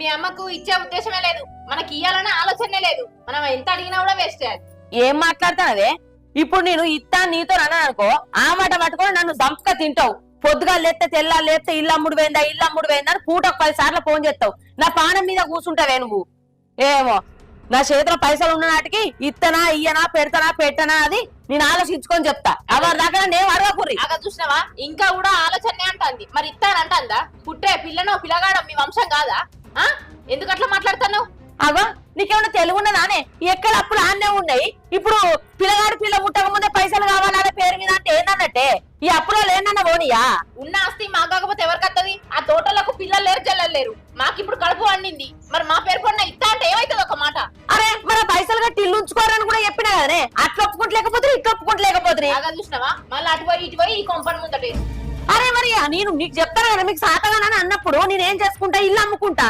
మీ అమ్మకు ఇచ్చే ఉద్దేశమే లేదు, మనకి ఇయ్యాలనే ఆలోచనే లేదు. మనం ఎంత అడిగినా కూడా వేస్ట్. ఏం మాట్లాడతానవే? ఇప్పుడు నేను ఇత్తా నీతో అన్నా అనుకో, ఆ మాట పట్టుకొని నన్ను దంపక తింటావు. పొద్దుగా లేస్తే తెల్లా లేస్తే ఇల్లు అమ్ముడు పోయిందా అని పూటకు 10 సార్లు ఫోన్ చేస్తావు. నా పానం మీద కూర్చుంటావే నువ్వు. ఏమో నా చేతిలో పైసలు ఉన్న నాటికి ఇత్తనా ఇయ్యనా పెడతానా పెట్టనా అది నేను ఆలోచించుకొని చెప్తా. ఎవరి దాకా నేను అడగకుర్రి. అక్కడ చూసినావా, ఇంకా కూడా ఆలోచనే అంటాంది. మరి ఇస్తానంటాందా? పుట్టే పిల్లనో పిల్లగాడో మీ వంశం కాదా? ఎందుకు అట్లా మాట్లాడుతున్నావు? అగో నీకేమన్నా తెలుగున్నదానే? ఎక్కడ అప్పులు ఆన్నే ఉన్నాయి. ఇప్పుడు పిల్లగాడు పిల్ల పుట్టక ముందే పైసలు కావాలనే పేరు మీద అంటే ఏందన్నట్టే? ఈ అప్పులో లేనన్న పోనీయా? ఉన్న ఆస్తి మాకు కాకపోతే ఎవరికత్తది? ఆ తోటలకు పిల్లలు లేరు, జల్లలు లేరు. మాకిప్పుడు కడుపు వండింది. మరి మా పేరు పడిన ఇస్తా అంటే ఏమైతుంది? ఒక మాట. అరే మన పైసలు కట్టి ఇల్లు ఉంచుకోరని కూడా చెప్పినా కదనే. అట్లా ఒప్పుకుంటలేకపోతే ఇట్లా ఒప్పుకుంటలేకపోతే బాగా చూసినావా, మళ్ళీ అటు పోయి ఇటు పోయి ఈ కొంపని ముందటే. అరే మరి నేను నీకు చెప్తాను కదా, మీకు సాతగానని అన్నప్పుడు నేనేం చేసుకుంటా? ఇల్లు అమ్ముకుంటా.